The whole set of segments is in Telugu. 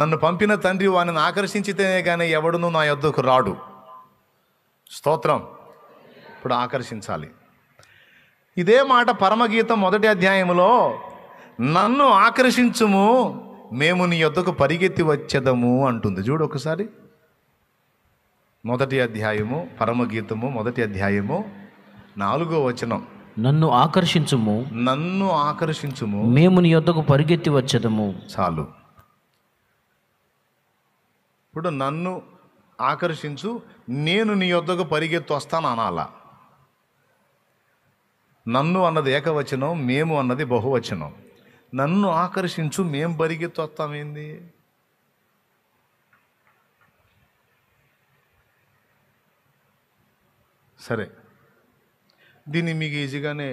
నన్ను పంపిన తండ్రి వానిని ఆకర్షించితేనే కానీ ఎవడును నా యొద్దకు రాడు. స్తోత్రం. ఇప్పుడు ఆకర్షించాలి. ఇదే మాట పరమగీతం 1వ అధ్యాయములో, నన్ను ఆకర్షించుము, మేము నీ యొద్దకు పరిగెత్తి వచ్చేదము అంటుంది. చూడు ఒకసారి. 1వ అధ్యాయము పరమగీతము 1వ అధ్యాయము 4వ వచనం. నన్ను ఆకర్షించుము, నన్ను ఆకర్షించుము, మేము నీ యొద్దకు పరిగెత్తి వచ్చేదము. చాలు. ఇప్పుడు నన్ను ఆకర్షించు, నేను నీ యొద్దకు పరిగెత్తి వస్తాను అనాలా. నన్ను అన్నది ఏకవచనం, మేము అన్నది బహువచనం. నన్ను ఆకర్షించు, మేము పరిగెత్తి వస్తామేంది? సరే, దీన్ని మీకు ఈజీగానే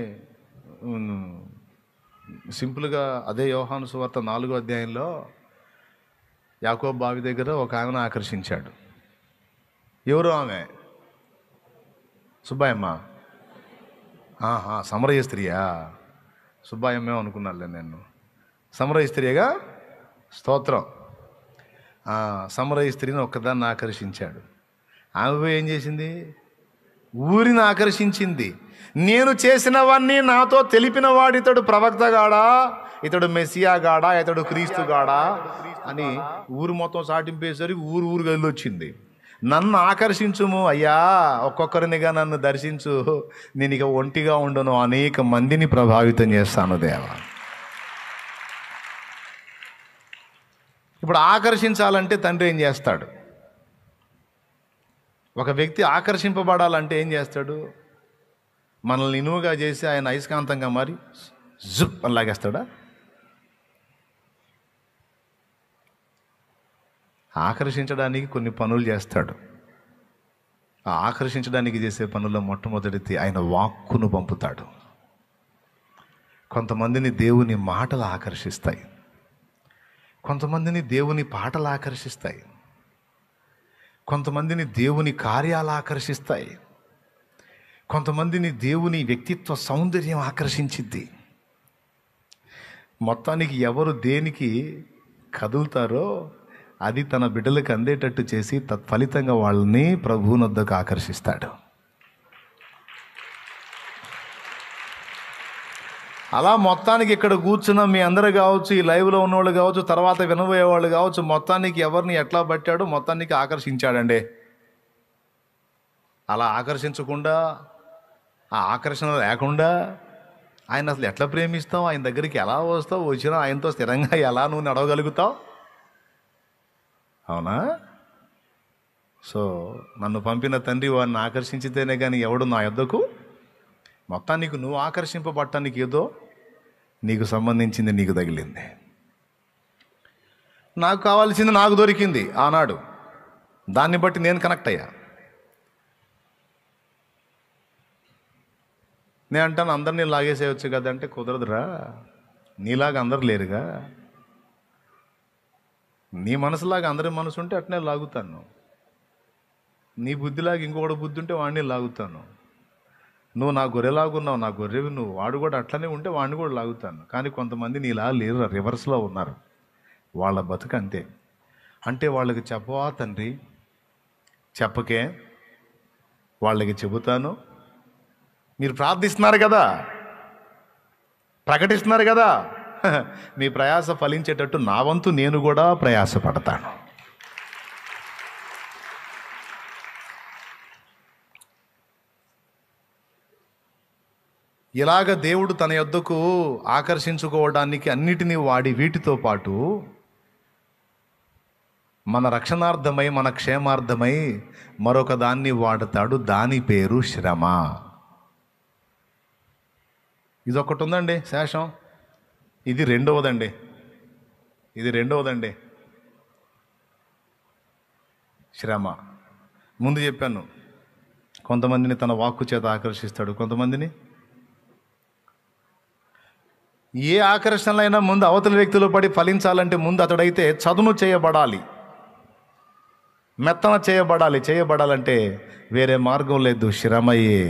సింపుల్గా అదే యోహాను సువార్త 4వ అధ్యాయంలో యాకోబు బావి దగ్గర ఒక ఆమెను ఆకర్షించాడు. ఎవరు ఆమె? సుబ్బాయమ్మ. సమరయ స్త్రీయా? సుబ్బాయమ్మే అనుకున్నానులే నేను. సమరయ స్త్రీగా? స్తోత్రం. సమరయ స్త్రీని ఒక్కదాన్ని ఆకర్షించాడు. ఆమె ఏం చేసింది? ఊరిని ఆకర్షించింది. నేను చేసినవన్నీ నాతో తెలిపిన వాడు ఇతడు ప్రవక్తగాడా, ఇతడు మెస్సియాగాడా, ఇతడు క్రీస్తుగాడా అని ఊరు మొత్తం చాటింపేసరికి ఊరు వెళ్ళొచ్చింది. నన్ను ఆకర్షించుము అయ్యా, ఒక్కొక్కరినిగా నన్ను దర్శించు, నేను ఇక ఒంటిగా ఉండను, అనేక మందిని ప్రభావితం చేస్తాను దేవా. ఇప్పుడు ఆకర్షించాలంటే తండ్రి ఏం చేస్తాడు? ఒక వ్యక్తి ఆకర్షింపబడాలంటే ఏం చేస్తాడు? మనల్ని ఇనువుగా చేసి ఆయన అయస్కాంతంగా మారి జుప్ అని లాగేస్తాడా? ఆకర్షించడానికి కొన్ని పనులు చేస్తాడు. ఆ ఆకర్షించడానికి చేసే పనుల్లో మొట్టమొదటిది ఆయన వాక్కును పంపుతాడు. కొంతమందిని దేవుని మాటలు ఆకర్షిస్తాయి, కొంతమందిని దేవుని పాటలు ఆకర్షిస్తాయి, కొంతమందిని దేవుని కార్యాలు ఆకర్షిస్తాయి, కొంతమందిని దేవుని వ్యక్తిత్వ సౌందర్యం ఆకర్షించిద్ది. మొత్తానికి ఎవరు దేనికి కదులుతారో అది తన బిడ్డలకు అందేటట్టు చేసి తత్ఫలితంగా వాళ్ళని ప్రభువునొద్దకు ఆకర్షిస్తాడు. అలా మొత్తానికి ఇక్కడ కూర్చున్న మీ అందరూ కావచ్చు, ఈ లైవ్లో ఉన్నవాళ్ళు కావచ్చు, తర్వాత వినబోయే వాళ్ళు కావచ్చు, మొత్తానికి ఎవరిని ఎట్లా పట్టాడో మొత్తానికి ఆకర్షించాడండి. అలా ఆకర్షించకుండా, ఆ ఆకర్షణ లేకుండా ఆయన అసలు ఎట్లా ప్రేమిస్తావు? ఆయన దగ్గరికి ఎలా వస్తావు? వచ్చినా ఆయనతో స్థిరంగా ఎలా నువ్వు నడవగలుగుతావు? అవునా? సో నన్ను పంపిన తండ్రి వారిని ఆకర్షించితేనే కానీ ఎవడు నా యొద్దకు. మొత్తానికి నువ్వు ఆకర్షింపబడటానికి ఏదో నీకు సంబంధించింది నీకు తగిలింది. నాకు కావాల్సింది నాకు దొరికింది ఆనాడు, దాన్ని బట్టి నేను కనెక్ట్ అయ్యా. నేను అంటాను అందరినీ లాగేసేయచ్చు కదంటే కుదరదురా. నీలాగా అందరు లేరుగా. నీ మనసులాగా అందరి మనసు ఉంటే అట్నే లాగుతాను. నీ బుద్ధిలాగా ఇంకొకటి బుద్ధి ఉంటే వాడిని లాగుతాను. నువ్వు నా గొర్రెలాగున్నావు, నా గొర్రెవి నువ్వు, వాడు కూడా అట్లనే ఉంటే వాడిని కూడా లాగుతాను. కానీ కొంతమంది నీలా లేరు, రివర్స్లో ఉన్నారు. వాళ్ళ బతుకు అంతే. అంటే వాళ్ళకి చెప్పవా తండ్రి? చెప్పకే, వాళ్ళకి చెబుతాను. మీరు ప్రార్థిస్తున్నారు కదా, ప్రకటిస్తున్నారు కదా, మీ ప్రయాస ఫలించేటట్టు నా వంతు నేను కూడా ప్రయాసపడతాను. ఇలాగ దేవుడు తన యొద్దకు ఆకర్షించుకోవడానికి అన్నిటినీ వాడి వీటితో పాటు మన రక్షణార్థమై, మన క్షేమార్థమై మరొక దాన్ని వాడతాడు. దాని పేరు శ్రమ. ఇదొకటి ఉందండి శేషం. ఇది రెండవదండి. శ్రమ. ముందు చెప్పాను, కొంతమందిని తన వాక్కు చేత ఆకర్షిస్తాడు, కొంతమందిని ఏ ఆకర్షణలైనా ముందు అవతల వ్యక్తులు పడి ఫలించాలంటే ముందు అతడైతే చదును చేయబడాలి, మెత్తన చేయబడాలంటే వేరే మార్గం లేదు. శ్రమయే.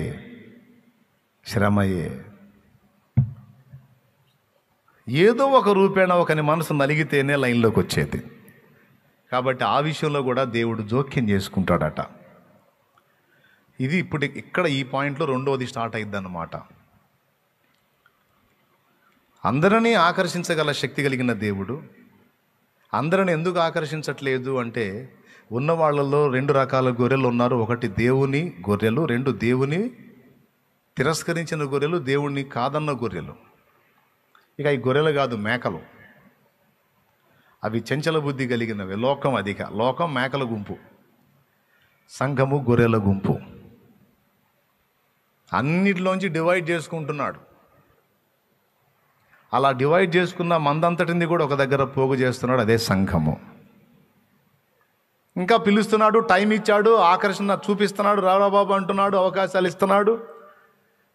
ఏదో ఒక రూపేణ ఒకని మనసు నలిగితేనే లైన్లోకి వచ్చేది. కాబట్టి ఆ విషయంలో కూడా దేవుడు జోక్యం చేసుకుంటాడట. ఇది ఇప్పుడు ఇక్కడ ఈ పాయింట్లో రెండవది స్టార్ట్ అయింది అన్నమాట. అందరినీ ఆకర్షించగల శక్తి కలిగిన దేవుడు అందరిని ఎందుకు ఆకర్షించట్లేదు అంటే, ఉన్న వాళ్ళలో రెండు రకాల గొర్రెలు ఉన్నారు. ఒకటి దేవుని గొర్రెలు, రెండు దేవుని తిరస్కరించిన గొర్రెలు, దేవుణ్ణి కాదన్న గొర్రెలు. ఇక ఈ గొర్రెలు కాదు, మేకలు. అవి చంచల బుద్ధి కలిగినవి. లోకం మేకల గుంపు, సంఘము గొర్రెల గుంపు. అన్నిటిలోంచి డివైడ్ చేసుకుంటున్నాడు. అలా డివైడ్ చేసుకున్న మందంతటిని కూడా ఒక దగ్గర పోగు చేస్తున్నాడు, అదే సంఘము. ఇంకా పిలుస్తున్నాడు, టైం ఇచ్చాడు, ఆకర్షణ చూపిస్తున్నాడు, రారా బాబు అంటున్నాడు, అవకాశాలు ఇస్తున్నాడు.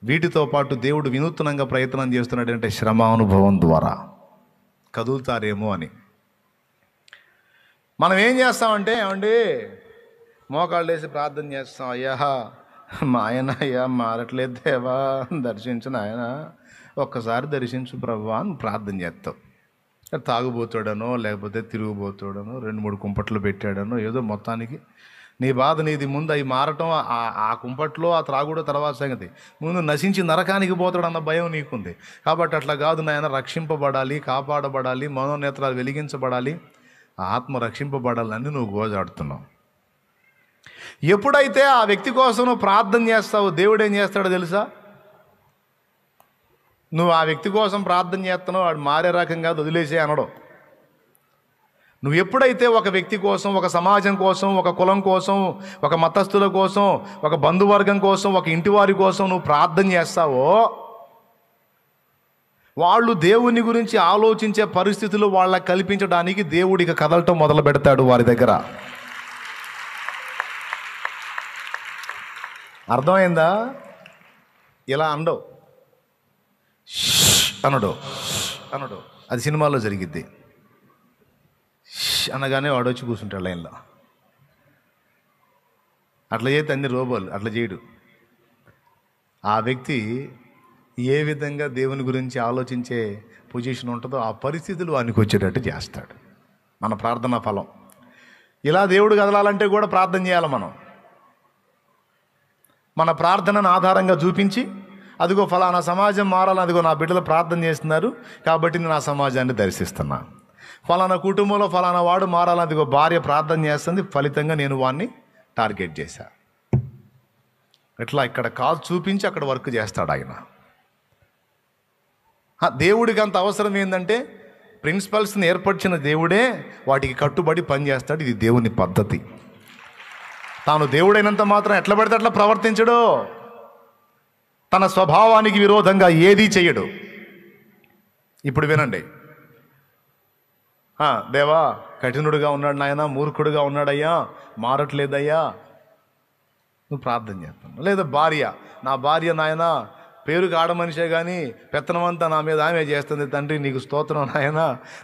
వీటితో పాటు దేవుడు వినూత్నంగా ప్రయత్నం చేస్తున్నాడు అంటే శ్రమానుభవం ద్వారా కదులుతారేమో అని. మనం ఏం చేస్తామంటే, ఏమండి మోకాళ్ళు వేసి ప్రార్థన చేస్తాం, అయ్యా మా ఆయన అయ్యా మారట్లేదు దేవా, దర్శించిన ఆయన ఒక్కసారి దర్శించు ప్రభువా అని ప్రార్థన చేస్తాం. తాగుబోతాడనో లేకపోతే తిరుగుబోతాడనో 2-3 కుంపట్లు పెట్టాడనో ఏదో మొత్తానికి నీ బాధ నీది. ముందు అవి మారటం, ఆ కుంపట్లో ఆ త్రాగుడు తర్వాత సంగతి. ముందు నశించి నరకానికి పోతాడన్న భయం నీకుంది. కాబట్టి అట్లా కాదు నాయన, రక్షింపబడాలి, కాపాడబడాలి, మనోనేత్రాలు వెలిగించబడాలి, ఆత్మ రక్షింపబడాలని నువ్వు గోజాడుతున్నావు. ఎప్పుడైతే ఆ వ్యక్తి కోసం నువ్వు ప్రార్థన చేస్తావు, దేవుడు ఏం చేస్తాడో తెలుసా? నువ్వు ఆ వ్యక్తి కోసం ప్రార్థన చేస్తున్నావు, వాడు మారే రకం కాదు, వదిలేసే అనడం. నువ్వు ఎప్పుడైతే ఒక వ్యక్తి కోసం, ఒక సమాజం కోసం, ఒక కులం కోసం, ఒక మతస్థుల కోసం, ఒక బంధువర్గం కోసం, ఒక ఇంటి వారి కోసం నువ్వు ప్రార్థన చేస్తావో, వాళ్ళు దేవుని గురించి ఆలోచించే పరిస్థితులు వాళ్ళకి కల్పించడానికి దేవుడికి కదలటం మొదలు పెడతాడు వారి దగ్గర. అర్థమైందా? ఇలా అనడు, అనడు. అది సినిమాలో జరిగిద్ది. అనగానే వాడు వచ్చి కూర్చుంటాడు లైన్లో. అట్లా చేస్తే అన్ని రోబోలు, అట్లా చేయడు. ఆ వ్యక్తి ఏ విధంగా దేవుని గురించి ఆలోచించే పొజిషన్ ఉంటుందో ఆ పరిస్థితులు వానికి వచ్చేటట్టు చేస్తాడు. మన ప్రార్థనా ఫలం. ఇలా దేవుడు కదలాలంటే కూడా ప్రార్థన చేయాలి మనం. మన ప్రార్థనను ఆధారంగా చూపించి, అదిగో ఫలానా సమాజం మారాలి, అదిగో నా బిడ్డలు ప్రార్థన చేస్తున్నారు కాబట్టి నేను ఆ సమాజాన్ని దర్శిస్తున్నా. ఫలానా కుటుంబంలో ఫలానా వాడు మారాలి, అదిగో భార్య ప్రార్థన చేస్తుంది, ఫలితంగా నేను వాడిని టార్గెట్ చేశా. ఇట్లా ఇక్కడ కాల్ చూపించి అక్కడ వర్క్ చేస్తాడు ఆయన. దేవుడికి అంత అవసరం ఏంటంటే, ప్రిన్సిపల్స్ని ఏర్పరిచిన దేవుడే వాటికి కట్టుబడి పనిచేస్తాడు. ఇది దేవుని పద్ధతి. తాను దేవుడైనంత మాత్రం ఎట్లా పడితే అట్లా ప్రవర్తించడు. తన స్వభావానికి విరోధంగా ఏదీ చెయ్యడు. ఇప్పుడు వినండి, దేవా కఠినుడుగా ఉన్నాడు నాయన, మూర్ఖుడుగా ఉన్నాడయ్యా, మారట్లేదయ్యా, నువ్వు ప్రార్థన చేస్తాను. లేదా భార్య, నా భార్య నాయన పేరుకి ఆడ మనిషే కానీ పెత్తనమంతా నా మీద ఆమె చేస్తుంది, తండ్రి నీకు స్తోత్రం నాయన,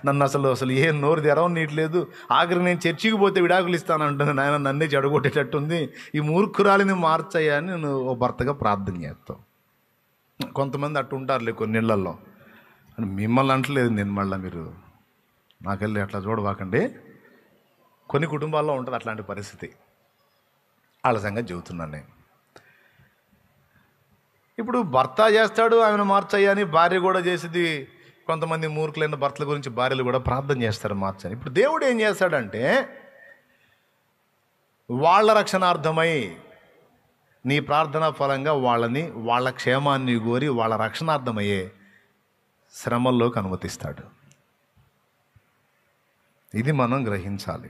నన్ను అసలు ఏం నోరు తెరవనీయట్లేదు, ఆఖరి నేను చర్చికి పోతే విడాకులు ఇస్తానంటుంది నాయన, నన్నే చెడగొట్టేటట్టుంది, ఈ మూర్ఖురాలిని మార్చయ్యా అని నువ్వు ఓ భర్తగా ప్రార్థన చేస్తావు. కొంతమంది అట్టు ఉంటారులే కొన్ని ఇళ్లల్లో. మిమ్మల్ని అంటలేదు నేను, మళ్ళీ మీరు నాకెళ్ళి అట్లా చూడవాకండి. కొన్ని కుటుంబాల్లో ఉంటుంది అట్లాంటి పరిస్థితి. వాళ్ళ సంగతి చెబుతున్నాను నేను. ఇప్పుడు భర్త చేస్తాడు ఆమెను మార్చయ్యా అని, భార్య కూడా చేసేది. కొంతమంది మూర్ఖులైన భర్తల గురించి భార్యలు కూడా ప్రార్థన చేస్తారు మార్చని. ఇప్పుడు దేవుడు ఏం చేస్తాడంటే, వాళ్ళ రక్షణార్థమై నీ ప్రార్థనా ఫలంగా వాళ్ళ క్షేమాన్ని కోరి వాళ్ళ రక్షణార్థమయ్యే శ్రమల్లోకి అనుమతిస్తాడు. ఇది మనం గ్రహించాలి.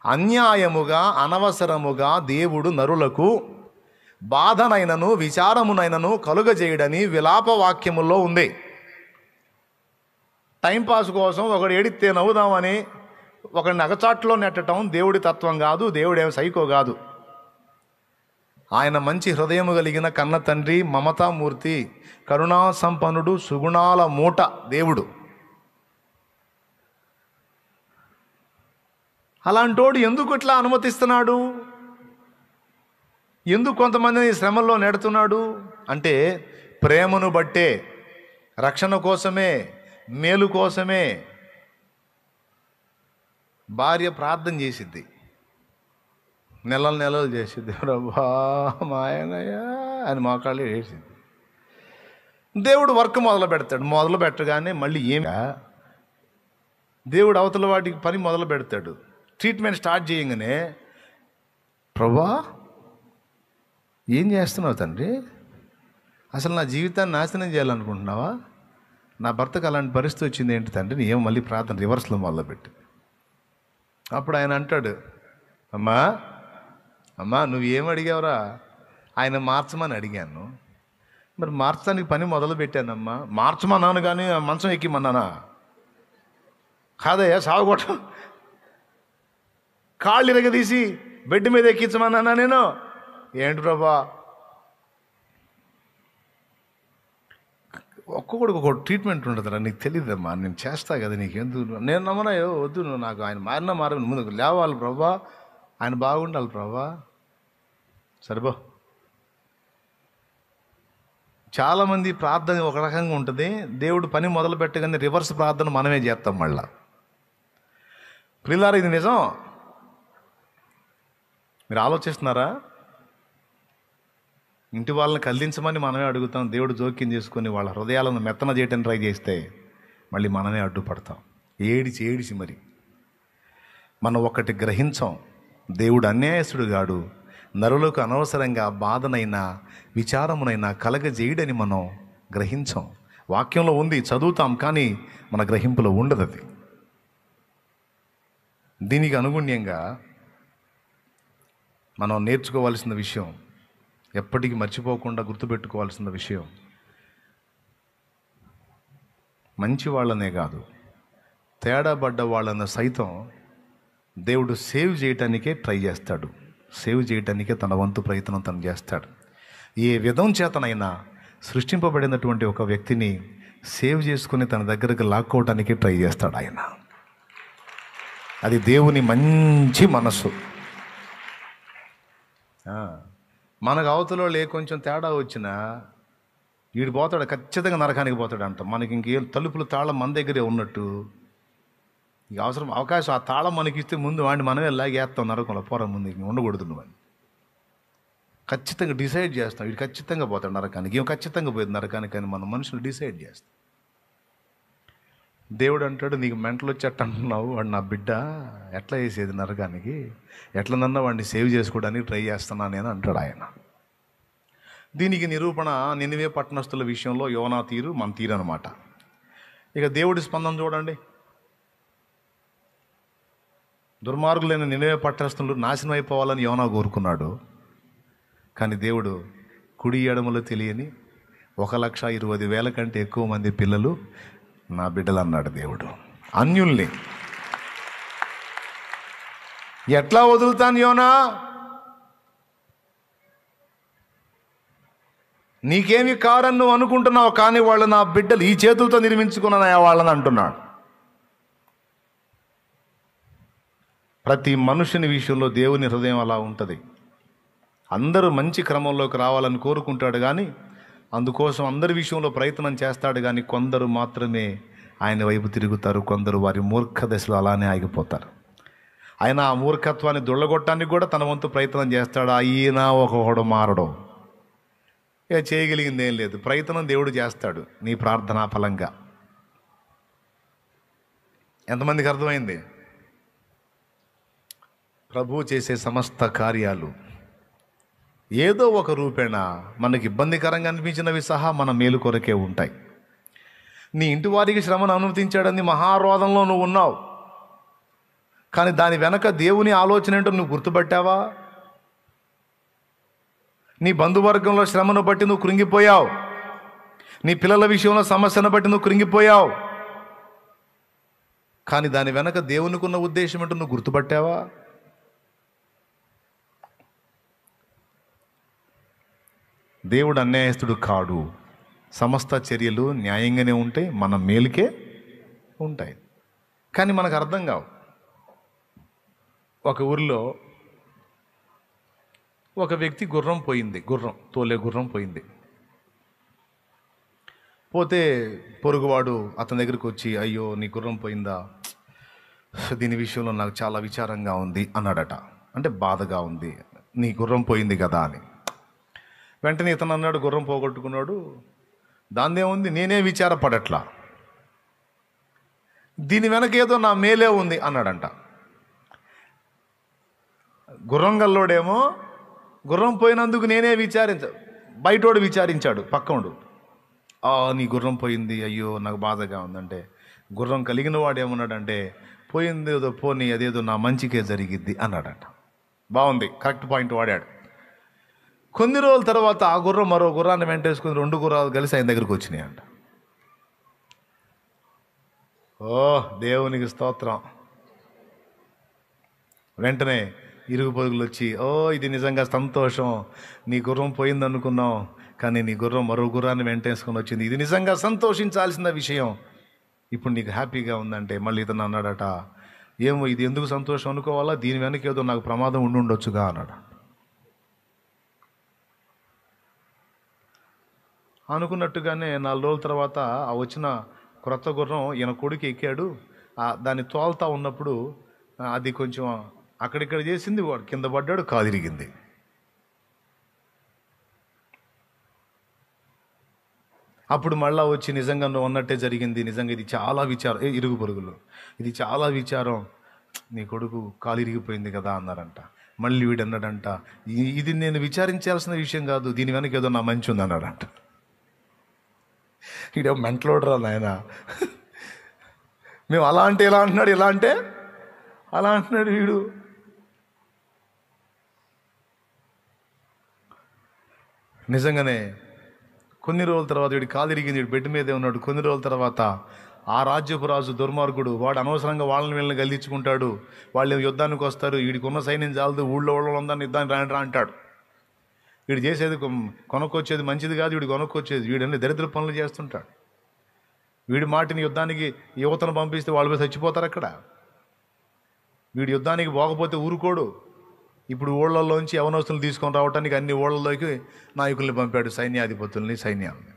అన్యాయముగా అనవసరముగా దేవుడు నరులకు బాధనైనను విచారమునైనను కలుగజేయడని విలాప వాక్యముల్లో ఉంది. టైంపాస్ కోసం ఒకడు ఏడితే నవ్వుదామని ఒకడిని అగచాట్లో నెట్టడం దేవుడి తత్వం కాదు. దేవుడేం సైకో కాదు. ఆయన మంచి హృదయము కలిగిన కన్న తండ్రి, మమతామూర్తి, కరుణా సంపన్నుడు, సుగుణాల మూట దేవుడు. అలాంటోడు ఎందుకు ఇట్లా అనుమతిస్తున్నాడు? ఎందుకు కొంతమందిని శ్రమల్లో నెడుతున్నాడు అంటే, ప్రేమను బట్టే, రక్షణ కోసమే, మేలు కోసమే. భార్య ప్రార్థన చేసిద్ది, నెలలు నెలలు చేసిద్ది, ప్రభా మాయనయ్యా అని మోకాళ్ళు వేసింది. దేవుడు వర్క్ మొదలు పెడతాడు. మొదలు పెట్టగానే మళ్ళీ దేవుడు అవతల వాటికి పని మొదలు పెడతాడు. ట్రీట్మెంట్ స్టార్ట్ చేయగానే, ప్రభా ఏం చేస్తున్నావు తండ్రి, అసలు నా జీవితాన్ని నాశనం చేయాలనుకుంటున్నావా, నా భర్తకు అలాంటి పరిస్థితి వచ్చింది ఏంటి తండ్రి, ఏం మళ్ళీ ప్రార్థన రివర్స్లో మొదలుపెట్టి. అప్పుడు ఆయన అంటాడు, అమ్మా అమ్మా నువ్వేం అడిగావురా, ఆయన మార్చమని అడిగాను, మరి మార్చడానికి పని మొదలు పెట్టానమ్మా. మార్చమన్నాను కానీ మంచం ఎక్కిమన్నానా? కాదయ్యా సాగుకోవటం, కాళ్ళు ఇరగదీసి బెడ్ మీద ఎక్కించమన్నానా నేను? ఏంటి ప్రభా, ఒక్కొక్కడికి ఒక ట్రీట్మెంట్ ఉంటుందిరా, నీకు తెలియదమ్మా, నేను చేస్తా కదా, నీకెందుకు, నేను నమ్మనాయో వద్దు, నువ్వు నాకు ఆయన మారిన ముందుకు లేవాలి ప్రభా, ఆయన బాగుండాలి ప్రభా, సరిపో. చాలామంది ప్రార్థన ఒక రకంగా ఉంటుంది, దేవుడు పని మొదలు పెట్టగానే రివర్స్ ప్రార్థన మనమే చేస్తాం మళ్ళా. ప్రియులారా, ఇది నిజం. మీరు ఆలోచిస్తున్నారా? ఇంటి వాళ్ళని కదిలించమని మనమే అడుగుతాం, దేవుడు జోక్యం చేసుకొని వాళ్ళ హృదయాలను మెత్తన చేయటానికి ట్రై చేస్తే మళ్ళీ మనమే అడ్డుపడతాం. ఏడిచి మరి మనం ఒకటి గ్రహించాం, దేవుడు అన్యాయస్తుడు గాడు, నరులకు అనవసరంగా బాధనైనా విచారమునైనా కలగజేయడని మనం గ్రహించాం. వాక్యంలో ఉంది, చదువుతాం, కానీ మన గ్రహింపులో ఉండదు అది. దీనికి అనుగుణ్యంగా మనం నేర్చుకోవాల్సిన విషయం, ఎప్పటికీ మర్చిపోకుండా గుర్తుపెట్టుకోవాల్సిన విషయం, మంచి వాళ్ళనే కాదు, తేడా పడ్డ వాళ్ళని సైతం దేవుడు సేవ్ చేయటానికే ట్రై చేస్తాడు, సేవ్ చేయటానికే తన వంతు ప్రయత్నం తను చేస్తాడు. ఏ విధం చేతనైనా సృష్టింపబడినటువంటి ఒక వ్యక్తిని సేవ్ చేసుకుని తన దగ్గరకు లాక్కోవటానికి ట్రై చేస్తాడు ఆయన. అది దేవుని మంచి మనసు. మనకు అవతలో కొంచెం తేడా వచ్చినా వీడు పోతాడు, ఖచ్చితంగా నరకానికి పోతాడు అంట. మనకి ఇంకేం తలుపులు తాళం మన దగ్గరే ఉన్నట్టు, ఇక అవకాశం ఆ తాళం మనకి ఇస్తే ముందు వాడిని మనమే లాగేస్తాం నరకంలో, పోరా ముందు ఇంక ఉండకూడదు నువ్వు, ఖచ్చితంగా డిసైడ్ చేస్తాం. వీడు ఖచ్చితంగా పోతాడు నరకానికి, ఏం ఖచ్చితంగా పోయేది నరకానికి అని మనం మనుషులు డిసైడ్ చేస్తాం. దేవుడు అంటాడు, నీకు మెంటలు వచ్చేట్టు అంటున్నావు, వాడు నా బిడ్డ, ఎట్లా వేసేది నరకానికి, ఎట్లనన్నా వాడిని సేవ్ చేసుకోవడానికి ట్రై చేస్తున్నా నేను అంటాడు ఆయన. దీనికి నిరూపణ నినివే పట్టణస్థుల విషయంలో యోనా తీరు మన తీరు అనమాట. ఇక దేవుడి స్పందన చూడండి. దుర్మార్గులైన నినివే పట్టణస్థులు నాశనం అయిపోవాలని యోనా కోరుకున్నాడు, కానీ దేవుడు కుడి ఎడమలో తెలియని 1,20,000 కంటే ఎక్కువ మంది పిల్లలు నా బిడ్డలు అన్నాడు దేవుడు. అన్యుల్ని ఎట్లా వదులుతాను యోనా, నీకేమి కారని నువ్వు అనుకుంటున్నావు, కానీ వాళ్ళు నా బిడ్డలు, ఈ చేతులతో నిర్మించుకున్నాను వాళ్ళని అంటున్నాడు. ప్రతి మనుషుని విషయంలో దేవుని హృదయం అలా ఉంటుంది. అందరూ మంచి క్రమంలోకి రావాలని కోరుకుంటాడు, కానీ అందుకోసం అందరి విషయంలో ప్రయత్నం చేస్తాడు, కానీ కొందరు మాత్రమే ఆయన వైపు తిరుగుతారు, కొందరు వారి మూర్ఖ దశలో అలానే ఆగిపోతారు. ఆయన ఆ మూర్ఖత్వాన్ని దొళ్ళగొట్టడానికి కూడా తన వంతు ప్రయత్నం చేస్తాడు. ఈయన ఒకడు మారడం, ఇక చేయగలిగింది ఏం లేదు, ప్రయత్నం దేవుడు చేస్తాడు నీ ప్రార్థనా ఫలంగా. ఎంతమందికి అర్థమైంది? ప్రభువు చేసే సమస్త కార్యాలు ఏదో ఒక రూపేణ మనకి ఇబ్బందికరంగా అనిపించినవి సహా మన మేలు కొరకే ఉంటాయి. నీ ఇంటి వారికి శ్రమను అనుమతించాడని మహారోధంలో నువ్వు ఉన్నావు, కానీ దాని వెనక దేవుని ఆలోచన ఏంటో నువ్వు గుర్తుపట్టావా? నీ బంధువర్గంలో శ్రమను బట్టి నువ్వు కృంగిపోయావు, నీ పిల్లల విషయంలో సమస్యను బట్టి నువ్వు కృంగిపోయావు, కానీ దాని వెనక దేవునికి ఉన్న ఉద్దేశం ఏంటో నువ్వు గుర్తుపట్టావా? దేవుడు అన్యాయస్తుడు కాడు, సమస్త చర్యలు న్యాయంగానే ఉంటాయి, మన మేలుకే ఉంటాయి, కానీ మనకు అర్థం కావు. ఒక ఊరిలో ఒక వ్యక్తి తోలే గుర్రం పోయింది. పోతే పొరుగువాడు అతని దగ్గరికి వచ్చి, అయ్యో నీ గుర్రం పోయిందా, దీని విషయంలో నాకు చాలా విచారంగా ఉంది అన్నాడట. అంటే బాధగా ఉంది, నీ గుర్రం పోయింది కదా అని. వెంటనే ఇతను అన్నాడు, గుర్రం పోగొట్టుకున్నాడు, దాందేముంది, నేనే విచారపడట్లా, దీని వెనక ఏదో నా మేలే ఉంది అన్నాడంట. గుర్రం గల్లోడేమో గుర్రం పోయినందుకు నేనే బయటోడు విచారించాడు, పక్కడు, నీ గుర్రం పోయింది, అయ్యో నాకు బాధగా ఉందంటే, గుర్రం కలిగిన వాడు ఏమన్నాడంటే, పోయింది ఏదో పోనీ, అదేదో నా మంచికే జరిగిద్ది అన్నాడంట. బాగుంది, కరెక్ట్ పాయింట్ వాడాడు. కొన్ని రోజుల తర్వాత ఆ గుర్రం మరో గుర్రాన్ని వెంటేసుకుని 2 గుర్రాలు కలిసి ఆయన దగ్గరికి వచ్చినాయి అంట. ఓ దేవునికి స్తోత్రం. వెంటనే ఇరుగు పొరుగులు వచ్చి, ఇది నిజంగా సంతోషం, నీ గుర్రం పోయింది అనుకున్నాం, కానీ నీ గుర్రం మరో గుర్రాన్ని వెంటేసుకొని వచ్చింది, ఇది నిజంగా సంతోషించాల్సిన విషయం, ఇప్పుడు నీకు హ్యాపీగా ఉందంటే, మళ్ళీ ఇతను అన్నాడట, ఏమో ఇది ఎందుకు సంతోషం అనుకోవాలా, దీని వెనక ఏదో నాకు ప్రమాదం ఉండొచ్చుగా అన్నాడు. అనుకున్నట్టుగానే 4 రోజుల తర్వాత ఆ వచ్చిన క్రొత్త గుర్రం ఈయన కొడుకు ఎక్కాడు. దాన్ని తోలుతా ఉన్నప్పుడు అది కొంచెం అక్కడిక్కడ చేసింది, వాడు కింద పడ్డాడు, కాలు ఇరిగింది. అప్పుడు మళ్ళా వచ్చి, నిజంగా నువ్వు ఉన్నట్టే జరిగింది, నిజంగా ఇది చాలా విచారం, ఇరుగు పొరుగులు, ఇది చాలా విచారం, నీ కొడుకు కాలు ఇరిగిపోయింది కదా అన్నారంట. మళ్ళీ వీడు అన్నాడంట, ఇది నేను విచారించాల్సిన విషయం కాదు, దీని వెనక ఏదో నా మంచి ఉంది అన్నాడంట. వీడే మెంటలోడరా నాయన, మేము అలా అంటే ఎలా అంటున్నాడు, ఇలా అంటే అలా అంటున్నాడు వీడు. నిజంగానే కొన్ని రోజుల తర్వాత వీడి కాలు ఇరిగింది, వీడు బెడ్ మీదే ఉన్నాడు. కొన్ని రోజుల తర్వాత ఆ రాజ్యపు రాజు దుర్మార్గుడు, వాడు అనవసరంగా వీళ్ళని గెలిచుకుంటాడు, వాళ్ళు యుద్ధానికి వస్తారు, వీడికి ఉన్న సైన్యం చాలదు, ఊళ్ళో వాళ్ళందరినీ యుద్ధానికి రా అంటాడు. వీడు చేసేది కొనుక్కొచ్చేది మంచిది కాదు, వీడు కొనుక్కొచ్చేది, వీడన్ని దరిద్ర పనులు చేస్తుంటాడు. వీడి మాటిని యుద్ధానికి యువతను పంపిస్తే వాళ్ళు పోయి చచ్చిపోతారు అక్కడ. వీడు యుద్ధానికి పోకపోతే ఊరుకోడు. ఇప్పుడు ఊళ్ళల్లోంచి యవనస్తులను తీసుకొని రావడానికి అన్ని ఊళ్ళల్లోకి నాయకుల్ని పంపాడు, సైన్యాధిపతుల్ని, సైన్యాన్ని.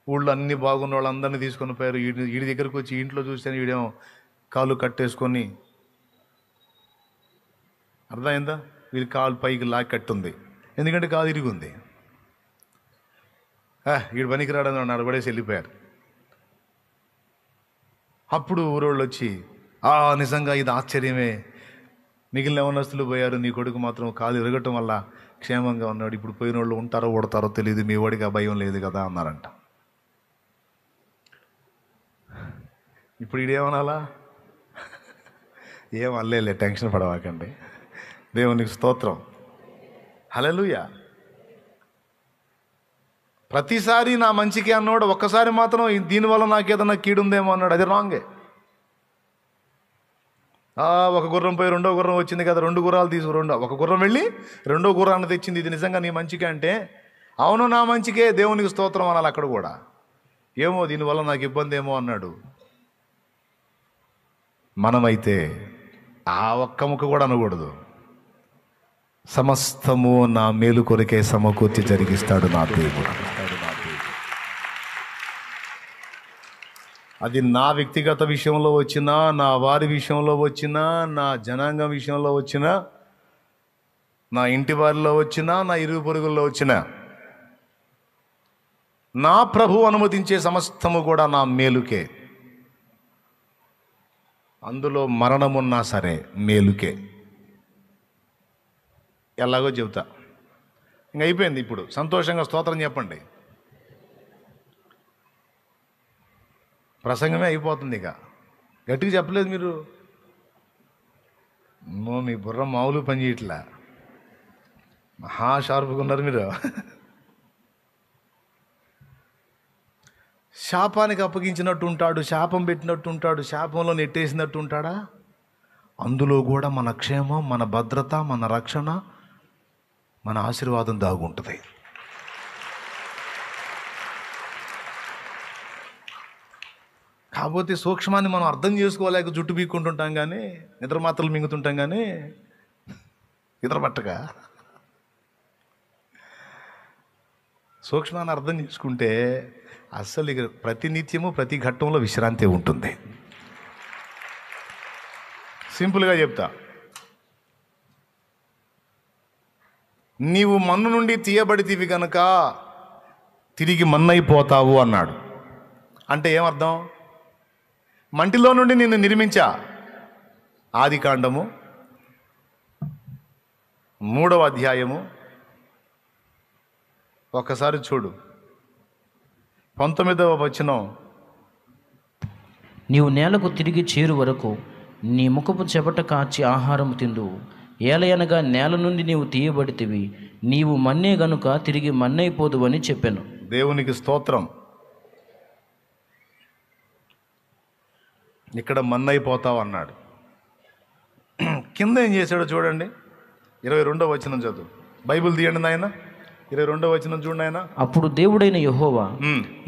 ఊళ్ళో అన్ని బాగున్న వాళ్ళందరినీ తీసుకొని పోయారు. వీడి దగ్గరకు వచ్చి ఇంట్లో చూస్తే వీడేమో కాలు కట్టేసుకొని, అర్థమైందా, వీడి కాలు పైకి లాగి కట్టుంది, ఎందుకంటే కాలు ఇరిగింది. వీడు పనికి రాడని నడబడేసి వెళ్ళిపోయారు. అప్పుడు ఊరోళ్ళు వచ్చి, నిజంగా ఇది ఆశ్చర్యమే, మిగిలిన యవనస్తులు పోయారు, నీ కొడుకు మాత్రం కాలు ఇరగటం వల్ల క్షేమంగా ఉన్నాడు, ఇప్పుడు పోయిన వాళ్ళు ఉంటారో ఓడతారో తెలియదు, మీ వాడికి ఆ భయం లేదు కదా అన్నారంట. ఇప్పుడు ఈడేమనాలా, ఏం అల్లేలే, టెన్షన్ పడవాకండి, దేవునికి స్తోత్రం, హల్లెలూయా. ప్రతిసారి నా మంచికి అన్నాడు, ఒక్కసారి మాత్రం దీనివల్ల నాకు ఏదన్నా కీడుందేమో అన్నాడు, అది రాంగే. ఒక గుర్రం పోయి 2వ గుర్రం వచ్చింది కదా, 2 గుర్రాలు ఒక గుర్రం వెళ్ళి 2వ గుర్రాన్ని తెచ్చింది, ఇది నిజంగా నీ మంచికే అంటే, అవును నా మంచికే, దేవునికి స్తోత్రం అనాలి అక్కడ కూడా. ఏమో దీనివల్ల నాకు ఇబ్బంది ఏమో అన్నాడు. మనమైతే ఆ ఒక్క ముక్క కూడా అనకూడదు, సమస్తము నా మేలు కొరకే సమకూర్చి జరిగిస్తాడు నా దేవుడు. అది నా వ్యక్తిగత విషయంలో వచ్చినా, నా వారి విషయంలో వచ్చినా, నా జనాంగం విషయంలో వచ్చినా, నా ఇంటి వారిలో వచ్చినా, నా ఇరుగు పొరుగుల్లో వచ్చినా, నా ప్రభు అనుమతించే సమస్తము కూడా నా మేలుకే. అందులో మరణమున్నా సరే మేలుకే. ఎలాగో చెబుతా, ఇంక అయిపోయింది. ఇప్పుడు సంతోషంగా స్తోత్రం చెప్పండి, ప్రసంగమే అయిపోతుంది. ఇక గట్టిగా చెప్పలేదు మీరు, మీ బుర్ర మామూలు పని చేయట్లా, మహా షార్పుగా ఉన్నారు మీరు. శాపానికి అప్పగించినట్టు ఉంటాడు, శాపం పెట్టినట్టు ఉంటాడు, శాపంలో నెట్టేసినట్టు ఉంటాడా? అందులో కూడా మన క్షేమం, మన భద్రత, మన రక్షణ, మన ఆశీర్వాదం దాగుంటుంది. కాకపోతే సూక్ష్మాన్ని మనం అర్థం చేసుకోలేక జుట్టు పీక్కుంటుంటాం, కానీ నిద్ర మాత్రలు మింగుతుంటాం, కానీ నిద్ర పట్టగా సూక్ష్మాన్ని అర్థం చేసుకుంటే అస్సలు ఇక ప్రతి నిత్యము ప్రతి ఘట్టంలో విశ్రాంతి ఉంటుంది. సింపుల్గా చెప్తా, నీవు మన్ను నుండి తీయబడితివి గనుక తిరిగి మన్నైపోతావు అన్నాడు. అంటే ఏమర్థం? మంటిలో నుండి నిన్ను నిర్మించా. ఆదికాండము 3వ అధ్యాయము ఒక్కసారి చూడు, 19వ వచనం. నీవు నేలకు తిరిగి చేరు వరకు నీ ముఖపు చెమట కాచి ఆహారం తిందువు. ఏలయనగా నేల నుండి నీవు తీయబడితివి, నీవు మన్నే గనుక తిరిగి మన్నైపోదువని చెప్పాను. దేవునికి స్తోత్రం. ఇక్కడ మన్నైపోతావు అన్నాడు. కింద ఏం చేశాడో చూడండి, 22వ వచనం చదువు. బైబిల్ తీయండి నాయన, 22వ వచనం చూడండి నాయన. అప్పుడు దేవుడైన యెహోవా,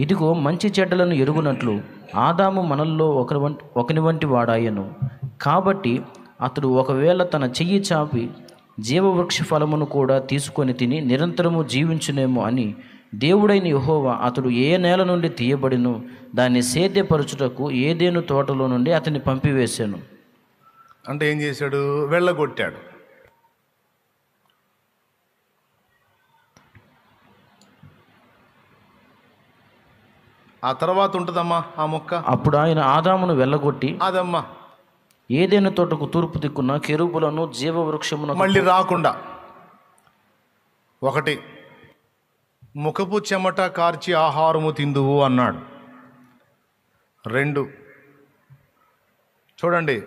ఇదిగో మంచి చెడ్డలను ఎరుగునట్లు ఆదాము మనల్లో ఒకని వంటి వాడాయను. కాబట్టి అతడు ఒకవేళ తన చెయ్యి చాపి జీవవృక్ష ఫలమును కూడా తీసుకొని తిని నిరంతరము జీవించునేమో అని దేవుడైన యెహోవా అతడు ఏ నేల నుండి తీయబడిను దాన్ని సేద్యపరచుటకు ఏదేను తోటలో నుండి అతన్ని పంపివేశాను. అంటే ఏం చేశాడు? వెళ్ళగొట్టాడు. ఆ తర్వాత ఉంటుందమ్మా ఆ మొక్క. అప్పుడు ఆయన ఆదామును వెళ్ళగొట్టి అదమ్మా ఏదైనా తోటకు తూర్పు దిక్కున కెరూబులను జీవవృక్షమును మళ్ళీ రాకుండా, ఒకటి ముఖపు చెమట కార్చి ఆహారము తిందువు అన్నాడు. 2 చూడండి,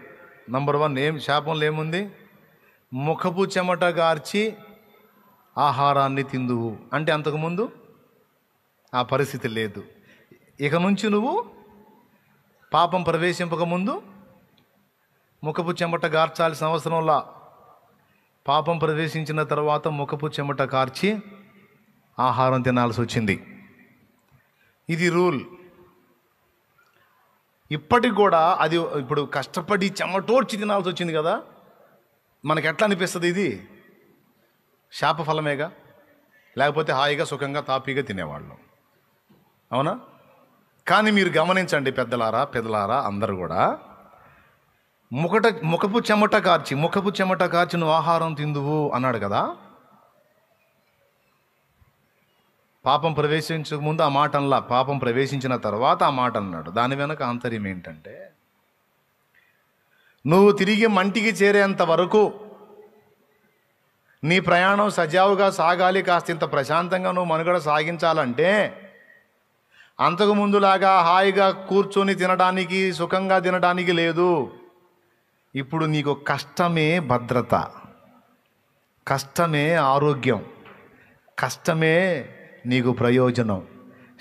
నంబర్ 1 శాపంలో ఏముంది? ముఖపు చెమట కార్చి ఆహారాన్ని తిందువు. అంటే అంతకుముందు ఆ పరిస్థితి లేదు. ఇక నుంచి నువ్వు పాపం ప్రవేశింపకముందు ముఖపు చెమట కార్చాల్సిన అవసరంలా, పాపం ప్రవేశించిన తర్వాత ముఖపు చెమట కార్చి ఆహారం తినాల్సి వచ్చింది. ఇది రూల్. ఇప్పటికి కూడా అది ఇప్పుడు కష్టపడి చెమటోడ్చి తినాల్సి వచ్చింది కదా, మనకి ఎట్లా అనిపిస్తుంది? ఇది శాప ఫలమేగా, లేకపోతే హాయిగా సుఖంగా తాపీగా తినేవాళ్ళం, అవునా? కానీ మీరు గమనించండి పెద్దలారా అందరూ కూడా, ముఖపు చెమట కార్చి నువ్వు ఆహారం తిందువు అన్నాడు కదా. పాపం ప్రవేశించక ముందు ఆ మాట అనలా, పాపం ప్రవేశించిన తర్వాత ఆ మాట అన్నాడు. దాని వెనక ఆంతర్యం ఏంటంటే, నువ్వు తిరిగి మంటికి చేరేంత వరకు నీ ప్రయాణం సజావుగా సాగాలి, కాస్తంత ప్రశాంతంగా నువ్వు మనుగడ సాగించాలంటే అంతకు ముందులాగా హాయిగా కూర్చొని తినడానికి, సుఖంగా తినడానికి లేదు. ఇప్పుడు నీకు కష్టమే భద్రత, కష్టమే ఆరోగ్యం, కష్టమే నీకు ప్రయోజనం,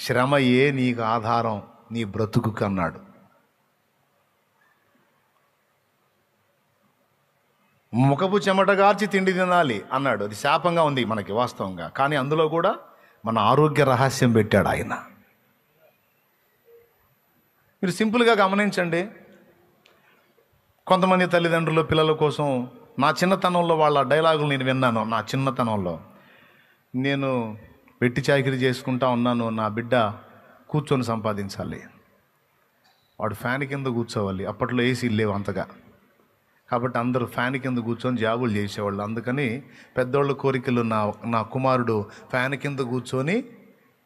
శ్రమయే నీకు ఆధారం నీ బ్రతుకు అన్నాడు. ముఖపు చెమట గార్చి తిండి తినాలి అన్నాడు. అది శాపంగా ఉంది మనకి వాస్తవంగా, కానీ అందులో కూడా మన ఆరోగ్య రహస్యం పెట్టాడు ఆయన. మీరు సింపుల్గా గమనించండి, కొంతమంది తల్లిదండ్రులు పిల్లల కోసం, నా చిన్నతనంలో వాళ్ళ డైలాగులు నేను విన్నాను. నా చిన్నతనంలో నేను వెట్టి చాకిరీ చేసుకుంటా ఉన్నాను, నా బిడ్డ కూర్చొని సంపాదించాలి, వాడు ఫ్యాన్ కింద కూర్చోవాలి. అప్పట్లో ఏసీలు లేవు అంతగా, కాబట్టి అందరూ ఫ్యాన్ కింద కూర్చొని జాబులు చేసేవాళ్ళు. అందుకని పెద్దోళ్ళ కోరికలు, నా కుమారుడు ఫ్యాన్ కింద కూర్చొని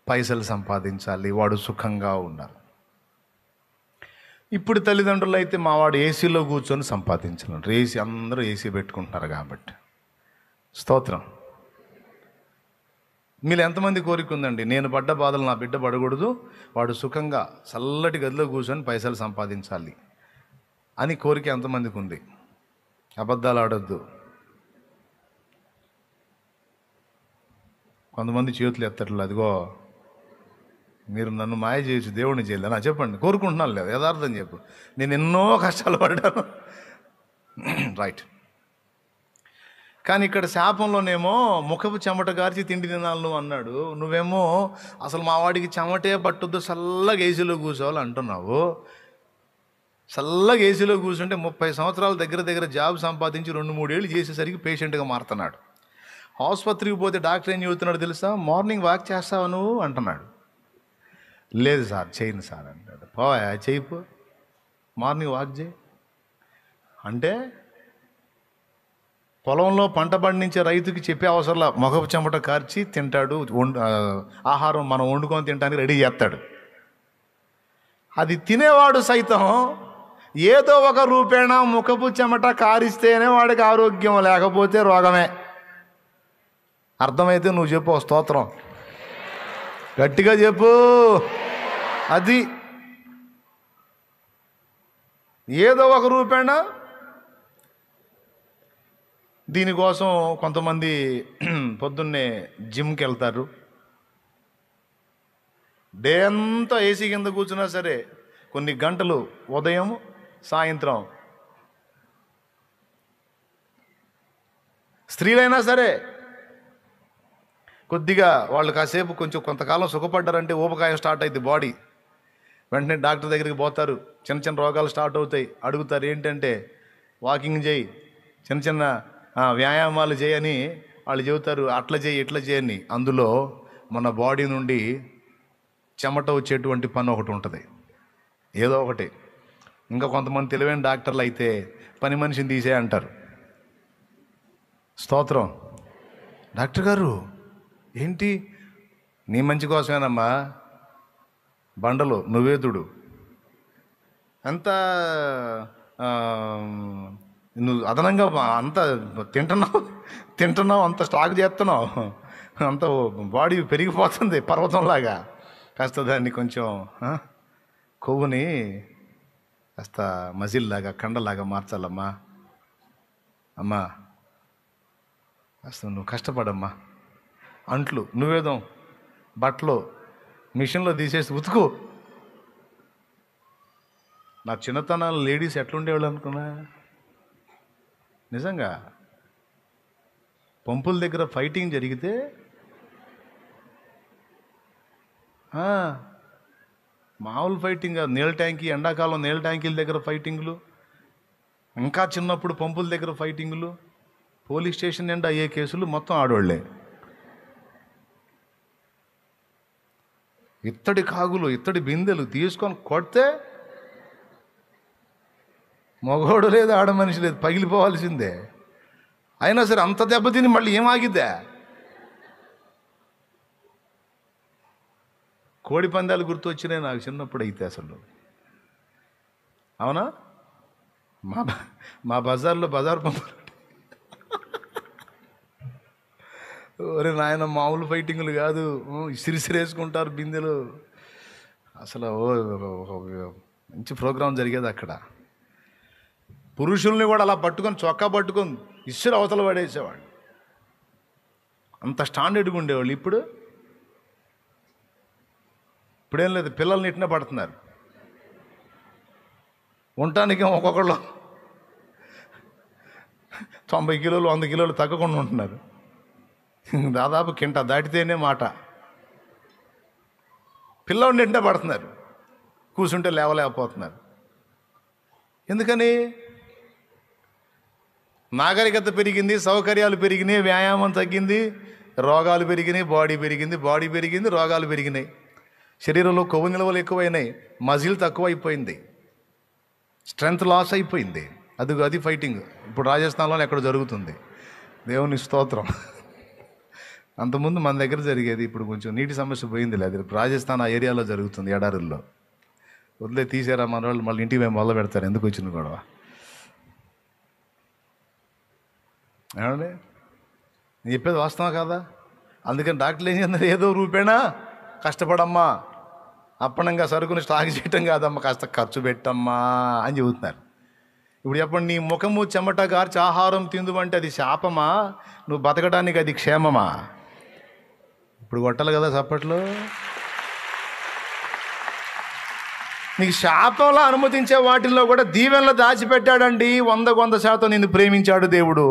పైసలు సంపాదించాలి, వాడు సుఖంగా ఉండాలి. ఇప్పుడు తల్లిదండ్రులు అయితే మా వాడు ఏసీలో కూర్చొని సంపాదించాలంటారు. అందరూ ఏసీ పెట్టుకుంటున్నారు కాబట్టి. స్తోత్రం. మీరు ఎంతమంది కోరిక ఉందండి, నేను పడ్డ బాధలు నా బిడ్డ పడకూడదు, వాడు సుఖంగా చల్లటి గదిలో కూర్చొని పైసలు సంపాదించాలి అని కోరిక ఎంతమందికి ఉంది? అబద్ధాలు ఆడొద్దు. కొంతమంది చేతులు ఎత్తట్లేదు. అదిగో మీరు నన్ను మాయ చేయొచ్చు, దేవుడిని చేయలేదు నా చెప్పండి, కోరుకుంటున్నాను లేదు, యథార్థం చెప్పు. నేను ఎన్నో కష్టాలు పడ్డాను, రైట్. కానీ ఇక్కడ శాపంలోనేమో ముఖపు చెమట గార్చి తిండి తినాలి నువ్వు అన్నాడు. నువ్వేమో అసలు మా వాడికి చెమటే పట్టుద్దు, చల్లగా ఏసీలో కూర్చోవాలి అంటున్నావు. చల్లగా ఏసీలో కూర్చుంటే 30 సంవత్సరాల దగ్గర జాబ్ సంపాదించి 2-3 ఏళ్ళు చేసేసరికి పేషెంట్గా మారుతున్నాడు. ఆసుపత్రికి పోతే డాక్టర్ ఏం చెబుతున్నాడు తెలుసా? మార్నింగ్ వాక్ చేస్తావా నువ్వు అంటున్నాడు. లేదు సార్ చేయను సార్ అంటాడు. పోయా చేయిపో, మార్నింగ్ వాక్ చేయి అంటే పొలంలో పంట పండించే రైతుకి చెప్పే అవసరంలా మొగపు చెమట కార్చి తింటాడు, ఆహారం మనం వండుకొని తినడానికి రెడీ చేస్తాడు. అది తినేవాడు సైతం ఏదో ఒక రూపేణ ముఖపు చెమట కారిస్తేనే వాడికి ఆరోగ్యం, లేకపోతే రోగమే. అర్థమైతే నువ్వు చెప్పు స్తోత్రం, గట్టిగా చెప్పు. అది ఏదో ఒక రూపేణ. దీనికోసం కొంతమంది పొద్దున్నే జిమ్కి వెళ్తారు, డే అంతా ఏసీ కింద కూర్చున్నా సరే కొన్ని గంటలు ఉదయం సాయంత్రం. స్త్రీలైనా సరే కొద్దిగా వాళ్ళు కాసేపు కొంతకాలం సుఖపడ్డారంటే ఊపకాయం స్టార్ట్ అవుతుంది బాడీ. వెంటనే డాక్టర్ దగ్గరికి పోతారు, చిన్న చిన్న రోగాలు స్టార్ట్ అవుతాయి. అడుగుతారు ఏంటంటే వాకింగ్ చేయి, చిన్న చిన్న వ్యాయామాలు చేయని వాళ్ళు చెబుతారు, అట్లా చేయి ఇట్లా చేయని. అందులో మన బాడీ నుండి చెమట వచ్చేటువంటి పని ఒకటి ఉంటుంది, ఏదో ఒకటి. ఇంకా కొంతమంది తెలివైన డాక్టర్లు అయితే పని మనిషిని తీసే అంటారు. స్తోత్రం. డాక్టర్ గారు ఏంటి, నీ మంచి కోసమేనమ్మా, బండలు నువ్వేతుడు, అంత నువ్వు అదనంగా అంత తింటున్నావు, అంత స్టాక్ చేస్తున్నావు, అంత బాడీ పెరిగిపోతుంది పర్వతంలాగా. కాస్త దాన్ని కొంచెం కొవ్వుని కాస్త మజిల్లాగా కండలాగా మార్చాలమ్మా. అమ్మా కాస్త నువ్వు కష్టపడమ్మా, అంట్లు నువ్వేదో బట్టలు మిషన్లో తీసేసి ఉతుకు. నా చిన్నతనాలు లేడీస్ ఎట్లుండేవాళ్ళు అనుకున్నా, నిజంగా పంపుల దగ్గర ఫైటింగ్ జరిగితే మామూలు ఫైటింగ్, నీళ్ళ ట్యాంకీ, ఎండాకాలం నీళ్ళ ట్యాంకీల దగ్గర ఫైటింగ్లు, ఇంకా చిన్నప్పుడు పంపుల దగ్గర ఫైటింగ్లు, పోలీస్ స్టేషన్ నిండా అయ్యే కేసులు మొత్తం ఆడవాళ్లే. ఇత్తడి కాగులు, ఇత్తడి బిందెలు తీసుకొని కొడితే మగోడు లేదు, ఆడ మనిషి లేదు, పగిలిపోవాల్సిందే. అయినా సరే అంత దెబ్బతిని మళ్ళీ ఏమాగిద్దా? కోడి పందాలు గుర్తు వచ్చినాయి నాకు చిన్నప్పుడు అయితే. అసలు అవునా, మా బజార్లో బజార్ పంపులు, ఒరే నాయన మామూలు ఫైటింగ్లు కాదు, సిరిసిరేసుకుంటారు బిందెలు. అసలు మంచి ప్రోగ్రాం జరిగేది అక్కడ. పురుషుల్ని కూడా అలా పట్టుకొని, చొక్కా పట్టుకొని ఇసురు అవతల పడేసేవాడు. అంత స్టాండర్డ్గా ఉండేవాళ్ళు. ఇప్పుడేం లేదు, పిల్లల్ని ఇట్నే పడుతున్నారు. ఉండటానికి ఒక్కొక్కళ్ళు 90 కిలోలు 100 కిలోలు తగ్గకుండా ఉంటున్నారు. దాదాపు కింట దాటితేనే మాట. పిల్లవాడిని నిండా పడుతున్నారు, కూర్చుంటే లేవలేకపోతున్నారు. ఎందుకని? నాగరికత పెరిగింది, సౌకర్యాలు పెరిగినాయి, వ్యాయామం తగ్గింది, రోగాలు పెరిగినాయి, బాడీ పెరిగింది, రోగాలు పెరిగినాయి. శరీరంలో కొవ్వు నిల్వలు ఎక్కువైనాయి, మజిల్ తక్కువైపోయింది, స్ట్రెంగ్త్ లాస్ అయిపోయింది. అది ఫైటింగ్ ఇప్పుడు రాజస్థాన్లో ఎక్కడ జరుగుతుంది. దేవుని స్తోత్రం. అంతకుముందు మన దగ్గర జరిగేది, ఇప్పుడు కొంచెం నీటి సమస్య పోయింది లేదు. రాజస్థాన్ ఆ ఏరియాలో జరుగుతుంది, ఎడారుల్లో. వదిలే తీసారా మన వాళ్ళు, మళ్ళీ ఇంటికి మేము మొదలు పెడతారు. ఎందుకు వచ్చింది గొడవ? ఏమండి, నేను చెప్పేది వాస్తవం కదా? అందుకని డాక్టర్లు ఏం చేస్తున్నారు, ఏదో రూపేణా కష్టపడమ్మా, అప్పనంగా సరుకుని స్టాక్ చేయటం కాదమ్మా, కాస్త ఖర్చు పెట్టమ్మా అని చెబుతున్నారు. ఇప్పుడు చెప్పండి, నీ ముఖము చెమట గార్చి ఆహారం తిందువంటే అది శాపమా, నువ్వు బతకడానికి అది క్షేమమా? ఇప్పుడు కొట్టాలి కదా చప్పట్లు. నీకు శాపంలో అనుమతించే వాటిల్లో కూడా దీవెనలో దాచిపెట్టాడండి. 100% నిన్ను ప్రేమించాడు దేవుడు.